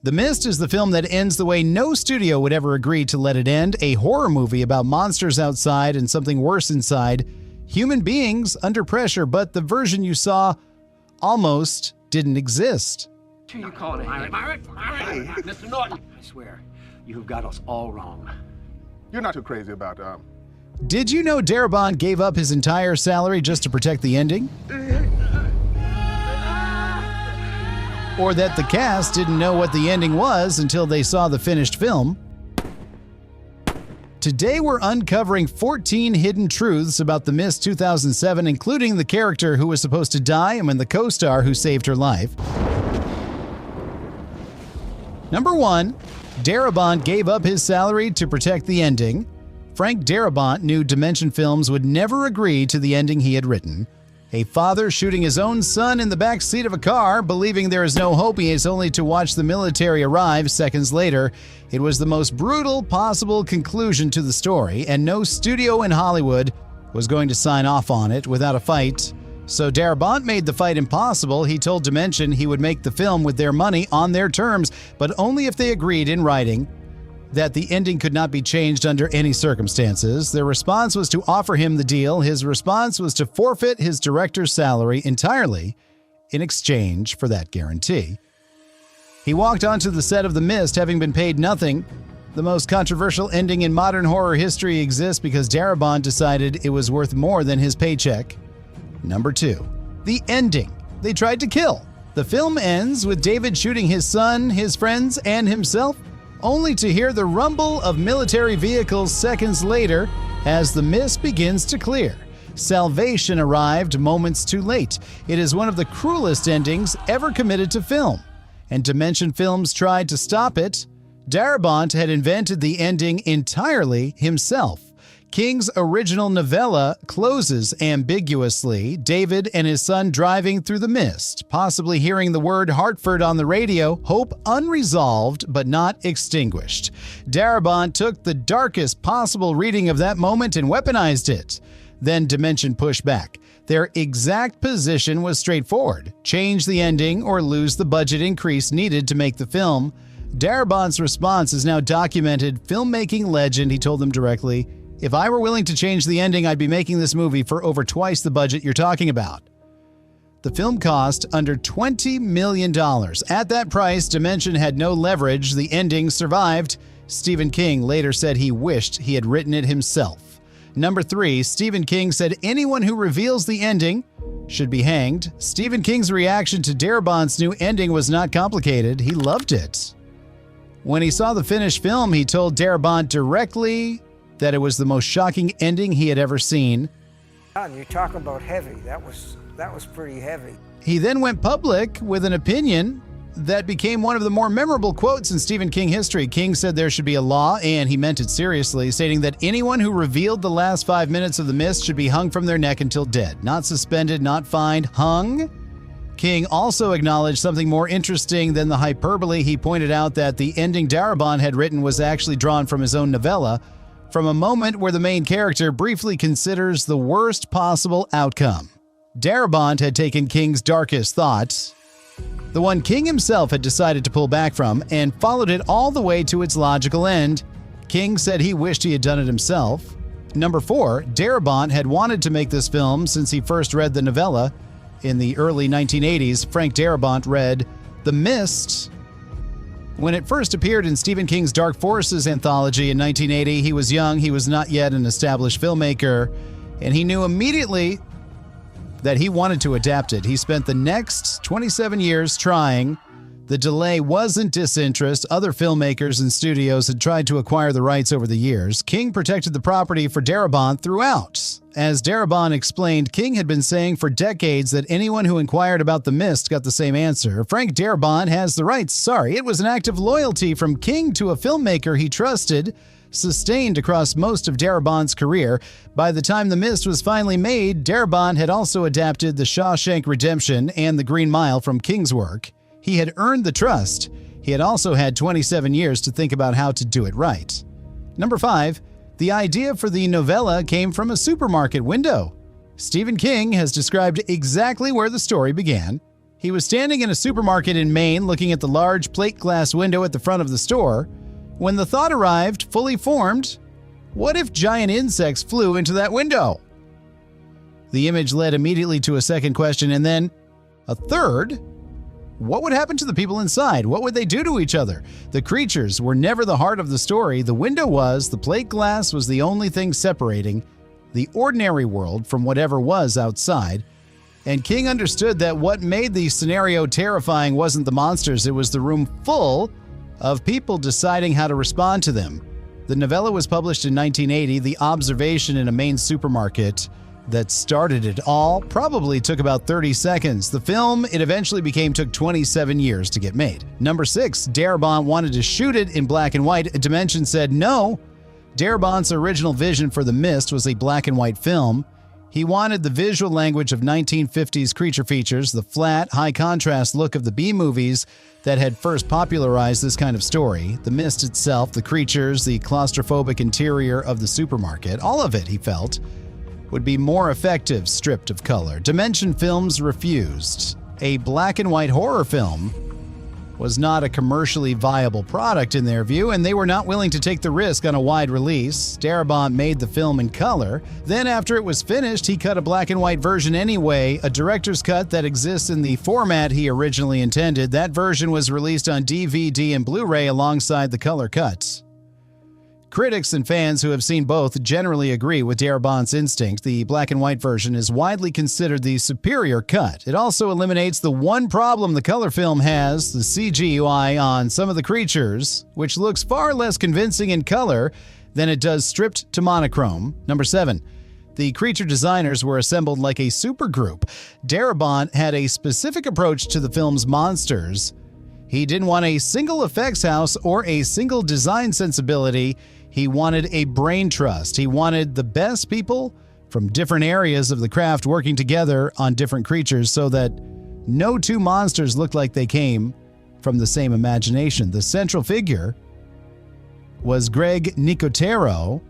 The Mist is the film that ends the way no studio would ever agree to let it end, a horror movie about monsters outside and something worse inside, human beings under pressure, but the version you saw almost didn't exist. Who you calling it? Myrick? Hey, Mr. Norton. I swear, you have got us all wrong. You're not too crazy about Did you know Darabont gave up his entire salary just to protect the ending? Or that the cast didn't know what the ending was until they saw the finished film? Today we're uncovering 14 hidden truths about The Mist 2007, including the character who was supposed to die and the co-star who saved her life. Number 1. Darabont gave up his salary to protect the ending. Frank Darabont knew Dimension Films would never agree to the ending he had written. A father shooting his own son in the back seat of a car, believing there is no hope, he is only to watch the military arrive seconds later. It was the most brutal possible conclusion to the story, and no studio in Hollywood was going to sign off on it without a fight. So Darabont made the fight impossible. He told Dimension he would make the film with their money on their terms, but only if they agreed in writing that the ending could not be changed under any circumstances. Their response was to offer him the deal. His response was to forfeit his director's salary entirely in exchange for that guarantee. He walked onto the set of The Mist having been paid nothing. The most controversial ending in modern horror history exists because Darabont decided it was worth more than his paycheck. Number 2. The ending. They tried to kill. The film ends with David shooting his son, his friends, and himself, only to hear the rumble of military vehicles seconds later as the mist begins to clear. Salvation arrived moments too late. It is one of the cruelest endings ever committed to film, and Dimension Films tried to stop it. Darabont had invented the ending entirely himself. King's original novella closes ambiguously, David and his son driving through the mist, possibly hearing the word Hartford on the radio, hope unresolved but not extinguished. Darabont took the darkest possible reading of that moment and weaponized it. Then Dimension pushed back. Their exact position was straightforward: change the ending or lose the budget increase needed to make the film. Darabont's response is now documented filmmaking legend. He told them directly, "If I were willing to change the ending, I'd be making this movie for over twice the budget you're talking about." The film cost under $20 million. At that price, Dimension had no leverage. The ending survived. Stephen King later said he wished he had written it himself. Number 3, Stephen King said anyone who reveals the ending should be hanged. Stephen King's reaction to Darabont's new ending was not complicated. He loved it. When he saw the finished film, he told Darabont directly that it was the most shocking ending he had ever seen. You talk about heavy. That was pretty heavy. He then went public with an opinion that became one of the more memorable quotes in Stephen King history. King said there should be a law, and he meant it seriously, stating that anyone who revealed the last 5 minutes of The Mist should be hung from their neck until dead. Not suspended, not fined, hung. King also acknowledged something more interesting than the hyperbole. He pointed out that the ending Darabont had written was actually drawn from his own novella, from a moment where the main character briefly considers the worst possible outcome. Darabont had taken King's darkest thought, the one King himself had decided to pull back from, and followed it all the way to its logical end. King said he wished he had done it himself. Number 4, Darabont had wanted to make this film since he first read the novella. In the early 1980s, Frank Darabont read The Mist. When it first appeared in Stephen King's Dark Forces anthology in 1980, he was young, he was not yet an established filmmaker, and he knew immediately that he wanted to adapt it. He spent the next 27 years trying. The delay wasn't disinterest. Other filmmakers and studios had tried to acquire the rights over the years. King protected the property for Darabont throughout. As Darabont explained, King had been saying for decades that anyone who inquired about The Mist got the same answer. Frank Darabont has the rights. Sorry, it was an act of loyalty from King to a filmmaker he trusted, sustained across most of Darabont's career. By the time The Mist was finally made, Darabont had also adapted The Shawshank Redemption and The Green Mile from King's work. He had earned the trust. He had also had 27 years to think about how to do it right. Number 5, the idea for the novella came from a supermarket window. Stephen King has described exactly where the story began. He was standing in a supermarket in Maine looking at the large plate glass window at the front of the store when the thought arrived, fully formed, what if giant insects flew into that window? The image led immediately to a second question and then a third. What would happen to the people inside? What would they do to each other? The creatures were never the heart of the story. The window was, the plate glass was the only thing separating the ordinary world from whatever was outside. And King understood that what made the scenario terrifying wasn't the monsters, it was the room full of people deciding how to respond to them. The novella was published in 1980. The observation in a Maine supermarket that started it all probably took about 30 seconds. The film it eventually became took 27 years to get made. Number 6, Darabont wanted to shoot it in black and white. Dimension said no. Darabont's original vision for The Mist was a black and white film. He wanted the visual language of 1950s creature features, the flat, high-contrast look of the B-movies that had first popularized this kind of story. The Mist itself, the creatures, the claustrophobic interior of the supermarket, all of it, he felt, would be more effective stripped of color. Dimension Films refused. A black and white horror film was not a commercially viable product in their view, and they were not willing to take the risk on a wide release. Darabont made the film in color. Then after it was finished, he cut a black and white version anyway, a director's cut that exists in the format he originally intended. That version was released on DVD and Blu-ray alongside the color cuts. Critics and fans who have seen both generally agree with Darabont's instinct. The black and white version is widely considered the superior cut. It also eliminates the one problem the color film has, the CGI on some of the creatures, which looks far less convincing in color than it does stripped to monochrome. Number 7. The creature designers were assembled like a supergroup. Darabont had a specific approach to the film's monsters. He didn't want a single effects house or a single design sensibility. He wanted a brain trust. He wanted the best people from different areas of the craft working together on different creatures so that no two monsters looked like they came from the same imagination. The central figure was Greg Nicotero,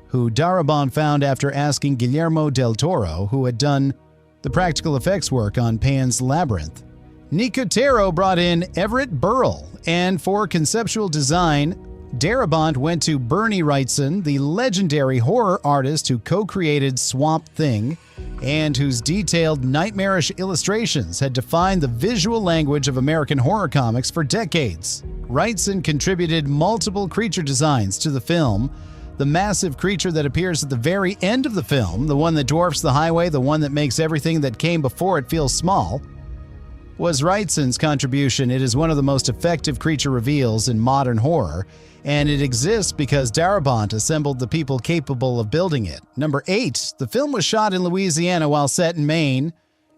who Darabont found after asking Guillermo del Toro, who had done the practical effects work on Pan's Labyrinth. Nicotero brought in Everett Burrell, and for conceptual design, Darabont went to Bernie Wrightson, the legendary horror artist who co-created Swamp Thing and whose detailed, nightmarish illustrations had defined the visual language of American horror comics for decades. Wrightson contributed multiple creature designs to the film. The massive creature that appears at the very end of the film, the one that dwarfs the highway, the one that makes everything that came before it feel small, was Wrightson's contribution. It is one of the most effective creature reveals in modern horror, and it exists because Darabont assembled the people capable of building it. Number 8, the film was shot in Louisiana while set in Maine,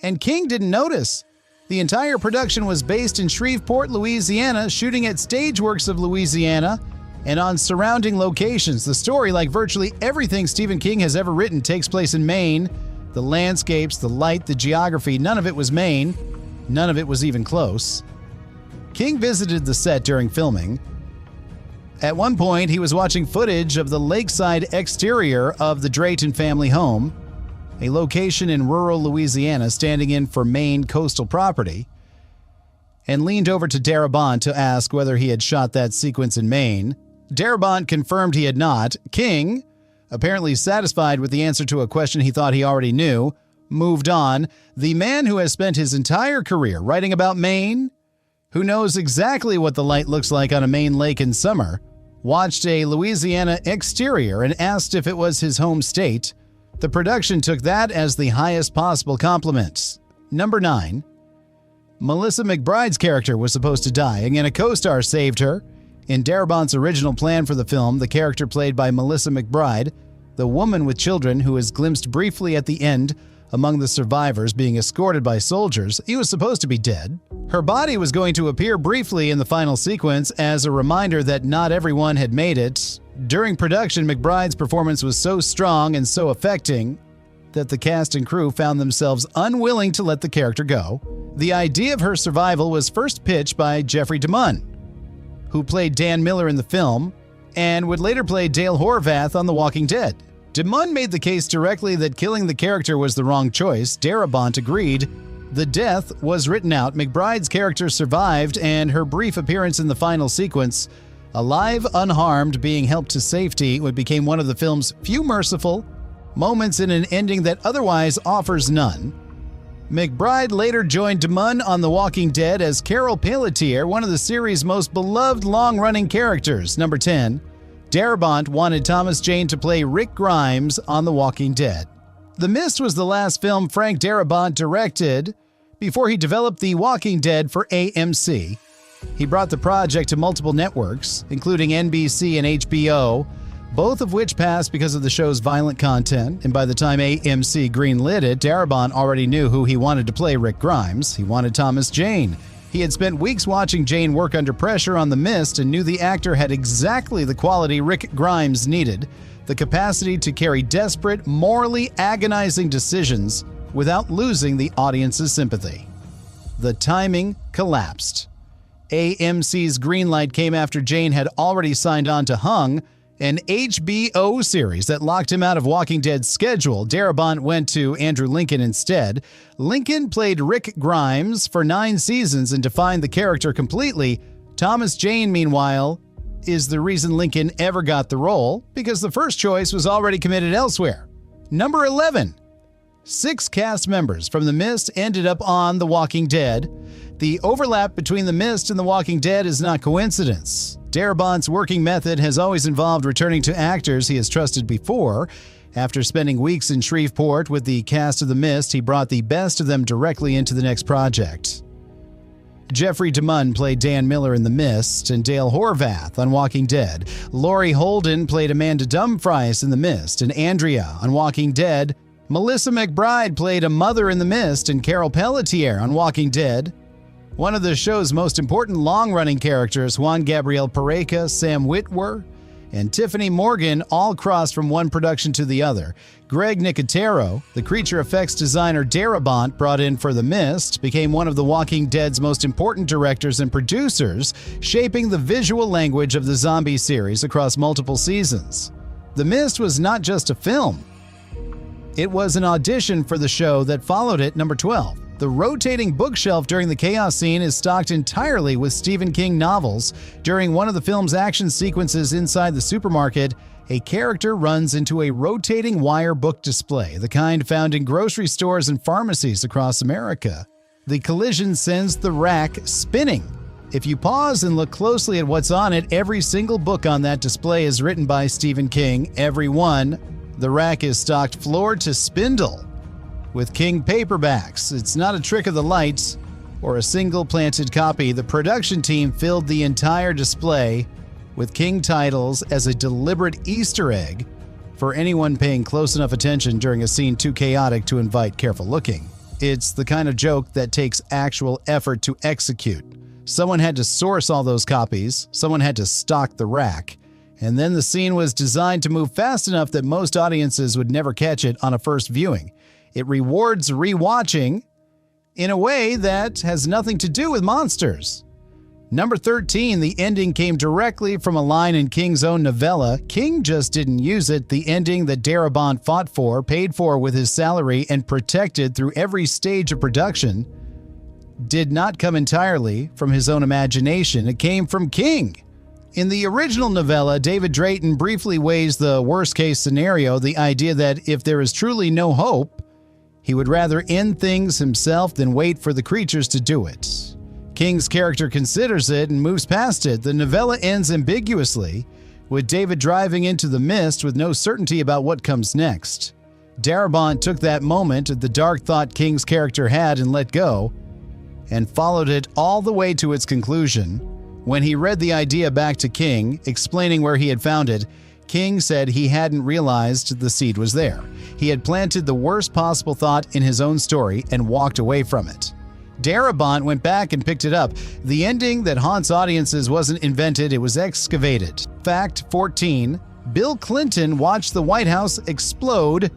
and King didn't notice. The entire production was based in Shreveport, Louisiana, shooting at Stageworks of Louisiana and on surrounding locations. The story, like virtually everything Stephen King has ever written, takes place in Maine. The landscapes, the light, the geography, none of it was Maine. None of it was even close. King visited the set during filming. At one point, he was watching footage of the lakeside exterior of the Drayton family home, a location in rural Louisiana standing in for Maine coastal property, and leaned over to Darabont to ask whether he had shot that sequence in Maine. Darabont confirmed he had not. King, apparently satisfied with the answer to a question he thought he already knew, moved on. The man who has spent his entire career writing about Maine, who knows exactly what the light looks like on a Maine lake in summer, watched a Louisiana exterior and asked if it was his home state. The production took that as the highest possible compliment. Number 9. Melissa McBride's character was supposed to die, and a co-star saved her. In Darabont's original plan for the film, the character played by Melissa McBride, the woman with children who is glimpsed briefly at the end among the survivors being escorted by soldiers, he was supposed to be dead. Her body was going to appear briefly in the final sequence as a reminder that not everyone had made it. During production, McBride's performance was so strong and so affecting that the cast and crew found themselves unwilling to let the character go. The idea of her survival was first pitched by Jeffrey DeMunn, who played Dan Miller in the film and would later play Dale Horvath on The Walking Dead. DeMunn made the case directly that killing the character was the wrong choice. Darabont agreed, The death was written out. McBride's character survived, and her brief appearance in the final sequence, alive, unharmed, being helped to safety, would become one of the film's few merciful moments in an ending that otherwise offers none. McBride later joined DeMunn on The Walking Dead as Carol Pelletier, one of the series' most beloved long-running characters. Number 10. Darabont wanted Thomas Jane to play Rick Grimes on The Walking Dead. The Mist was the last film Frank Darabont directed before he developed The Walking Dead for AMC. He brought the project to multiple networks, including NBC and HBO, both of which passed because of the show's violent content, and by the time AMC greenlit it, Darabont already knew who he wanted to play Rick Grimes. He wanted Thomas Jane. He had spent weeks watching Jane work under pressure on The Mist and knew the actor had exactly the quality Rick Grimes needed, the capacity to carry desperate, morally agonizing decisions without losing the audience's sympathy. The timing collapsed. AMC's green light came after Jane had already signed on to Hung, an HBO series that locked him out of Walking Dead's schedule. Darabont went to Andrew Lincoln instead. Lincoln played Rick Grimes for 9 seasons and defined the character completely. Thomas Jane, meanwhile, is the reason Lincoln ever got the role, because the first choice was already committed elsewhere. Number 11. 6 cast members from The Mist ended up on The Walking Dead. The overlap between The Mist and The Walking Dead is not coincidence. Darabont's working method has always involved returning to actors he has trusted before. After spending weeks in Shreveport with the cast of The Mist, he brought the best of them directly into the next project. Jeffrey DeMunn played Dan Miller in The Mist and Dale Horvath on Walking Dead. Laurie Holden played Amanda Dumfries in The Mist and Andrea on Walking Dead. Melissa McBride played a mother in The Mist and Carol Pelletier on Walking Dead. One of the show's most important long-running characters, Juan Gabriel Pareja, Sam Witwer, and Tiffany Morgan all crossed from one production to the other. Greg Nicotero, the creature effects designer Darabont brought in for The Mist, became one of The Walking Dead's most important directors and producers, shaping the visual language of the zombie series across multiple seasons. The Mist was not just a film. It was an audition for the show that followed it. Number 12. The rotating bookshelf during the chaos scene is stocked entirely with Stephen King novels. During one of the film's action sequences inside the supermarket, a character runs into a rotating wire book display, the kind found in grocery stores and pharmacies across America. The collision sends the rack spinning. If you pause and look closely at what's on it, every single book on that display is written by Stephen King, every one. The rack is stocked floor to spindle with King paperbacks. It's not a trick of the lights or a single planted copy. The production team filled the entire display with King titles as a deliberate Easter egg for anyone paying close enough attention during a scene too chaotic to invite careful looking. It's the kind of joke that takes actual effort to execute. Someone had to source all those copies, someone had to stock the rack, and then the scene was designed to move fast enough that most audiences would never catch it on a first viewing. It rewards rewatching in a way that has nothing to do with monsters. Number 13, the ending came directly from a line in King's own novella. King just didn't use it. The ending that Darabont fought for, paid for with his salary, and protected through every stage of production did not come entirely from his own imagination. It came from King. In the original novella, David Drayton briefly weighs the worst-case scenario, the idea that if there is truly no hope, he would rather end things himself than wait for the creatures to do it. King's character considers it and moves past it. The novella ends ambiguously, with David driving into the mist with no certainty about what comes next. Darabont took that moment, the dark thought King's character had, and let go, and followed it all the way to its conclusion. When he read the idea back to King, explaining where he had found it, King said he hadn't realized the seed was there. He had planted the worst possible thought in his own story and walked away from it. Darabont went back and picked it up. The ending that haunts audiences wasn't invented, it was excavated. Fact 14. Bill Clinton watched the White House explode.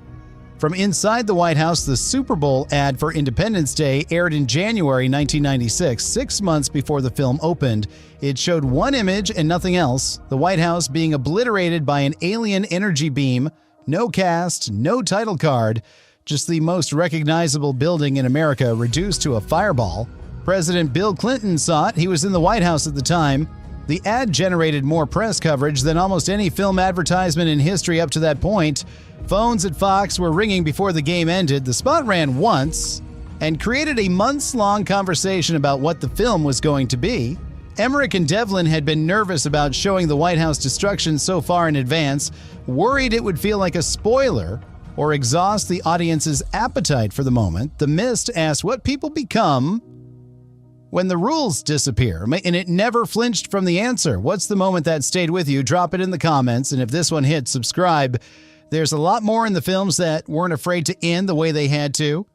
From inside the White House, the Super Bowl ad for Independence Day aired in January 1996, 6 months before the film opened. It showed one image and nothing else, the White House being obliterated by an alien energy beam, no cast, no title card. just the most recognizable building in America reduced to a fireball. President Bill Clinton saw it. He was in the White House at the time. The ad generated more press coverage than almost any film advertisement in history up to that point. Phones at Fox were ringing before the game ended. The spot ran once and created a months-long conversation about what the film was going to be. Emmerich and Devlin had been nervous about showing the White House destruction so far in advance, worried it would feel like a spoiler or exhaust the audience's appetite for the moment. The Mist asked what people become when the rules disappear, and it never flinched from the answer. What's the moment that stayed with you? Drop it in the comments, and if this one hit, subscribe. There's a lot more in the films that weren't afraid to end the way they had to.